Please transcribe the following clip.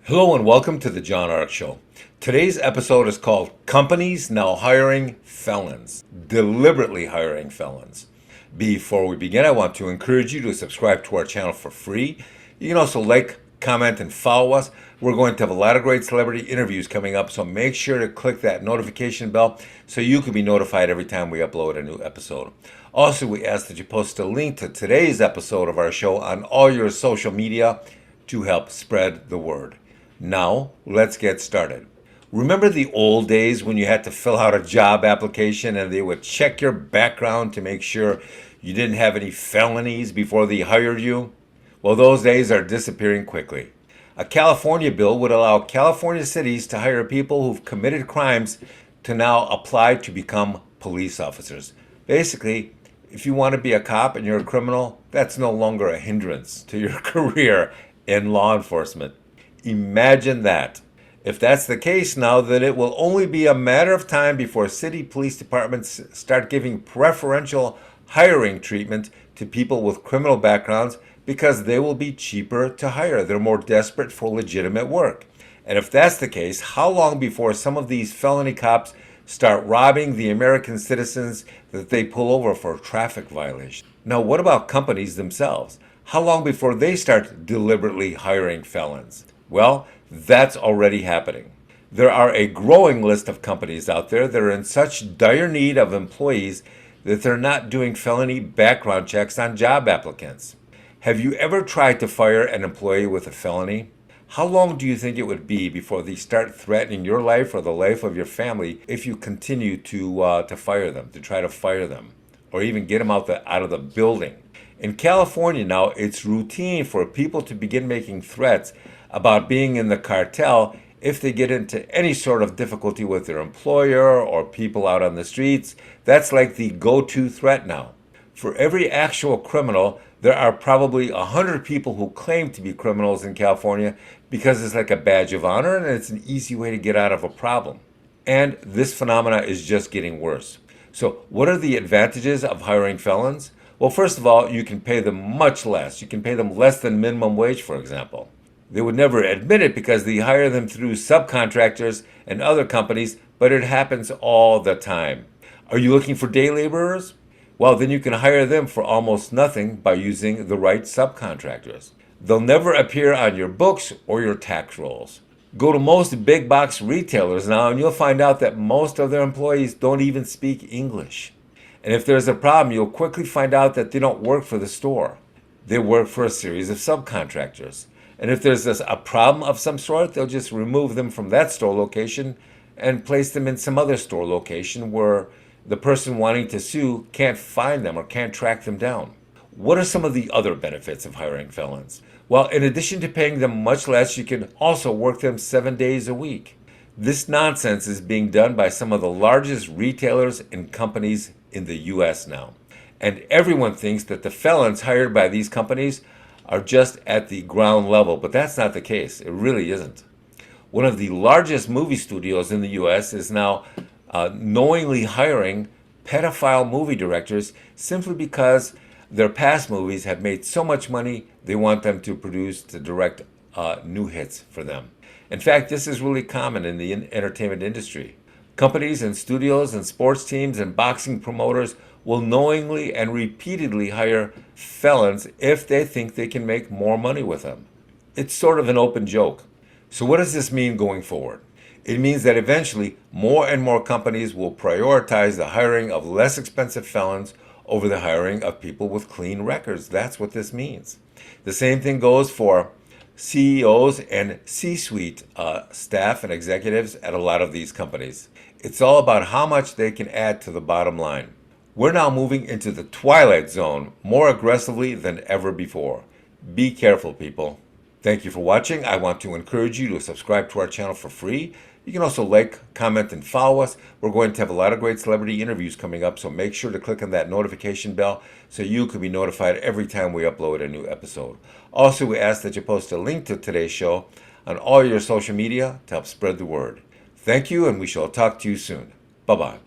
Hello and welcome to the John Ark Show. Today's episode is called Companies Now Hiring Felons, Deliberately Hiring Felons. Before we begin, I want to encourage you to subscribe to our channel for free. You can also like, comment, and follow us. We're going to have a lot of great celebrity interviews coming up, so make sure to click that notification bell so you can be notified every time we upload a new episode. Also, we ask that you post a link to today's episode of our show on all your social media to help spread the word. Now, let's get started. Remember the old days when you had to fill out a job application and they would check your background to make sure you didn't have any felonies before they hired you? Well, those days are disappearing quickly. A California bill would allow California cities to hire people who've committed crimes to now apply to become police officers. Basically, if you want to be a cop and you're a criminal, that's no longer a hindrance to your career in law enforcement. Imagine that. If that's the case now, then it will only be a matter of time before city police departments start giving preferential hiring treatment to people with criminal backgrounds because they will be cheaper to hire. They're more desperate for legitimate work. And if that's the case, how long before some of these felony cops start robbing the American citizens that they pull over for traffic violations? Now, what about companies themselves? How long before they start deliberately hiring felons? Well, that's already happening. There are a growing list of companies out there that are in such dire need of employees that they're not doing felony background checks on job applicants. Have you ever tried to fire an employee with a felony? How long do you think it would be before they start threatening your life or the life of your family if you continue to fire them, to try to fire them, or even get them out of the building? In California now, it's routine for people to begin making threats about being in the cartel if they get into any sort of difficulty with their employer or people out on the streets. That's like the go-to threat now. For every actual criminal, there are probably 100 people who claim to be criminals in California because it's like a badge of honor and it's an easy way to get out of a problem. And this phenomena is just getting worse. So what are the advantages of hiring felons? Well, first of all, you can pay them much less. You can pay them less than minimum wage, for example. They would never admit it because they hire them through subcontractors and other companies, but it happens all the time. Are you looking for day laborers? Well, then you can hire them for almost nothing by using the right subcontractors. They'll never appear on your books or your tax rolls. Go to most big box retailers now and you'll find out that most of their employees don't even speak English. And if there's a problem, you'll quickly find out that they don't work for the store. They work for a series of subcontractors. And if there's a problem of some sort, they'll just remove them from that store location and place them in some other store location where the person wanting to sue can't find them or can't track them down. What are some of the other benefits of hiring felons? Well, in addition to paying them much less, you can also work them 7 days a week. This nonsense is being done by some of the largest retailers and companies in the U.S. now. And everyone thinks that the felons hired by these companies are just at the ground level, but that's not the case. It really isn't. One of the largest movie studios in the U.S. is now knowingly hiring pedophile movie directors simply because their past movies have made so much money they want them to direct new hits for them. In fact, this is really common in the entertainment industry. Companies and studios and sports teams and boxing promoters will knowingly and repeatedly hire felons if they think they can make more money with them. It's sort of an open joke. So what does this mean going forward? It means that eventually more and more companies will prioritize the hiring of less expensive felons over the hiring of people with clean records. That's what this means. The same thing goes for CEOs and C-suite staff and executives at a lot of these companies. It's all about how much they can add to the bottom line. We're now moving into the twilight zone more aggressively than ever before. Be careful, people. Thank you for watching. I want to encourage you to subscribe to our channel for free. You can also like, comment, and follow us. We're going to have a lot of great celebrity interviews coming up, so make sure to click on that notification bell so you can be notified every time we upload a new episode. Also, we ask that you post a link to today's show on all your social media to help spread the word. Thank you, and we shall talk to you soon. Bye-bye.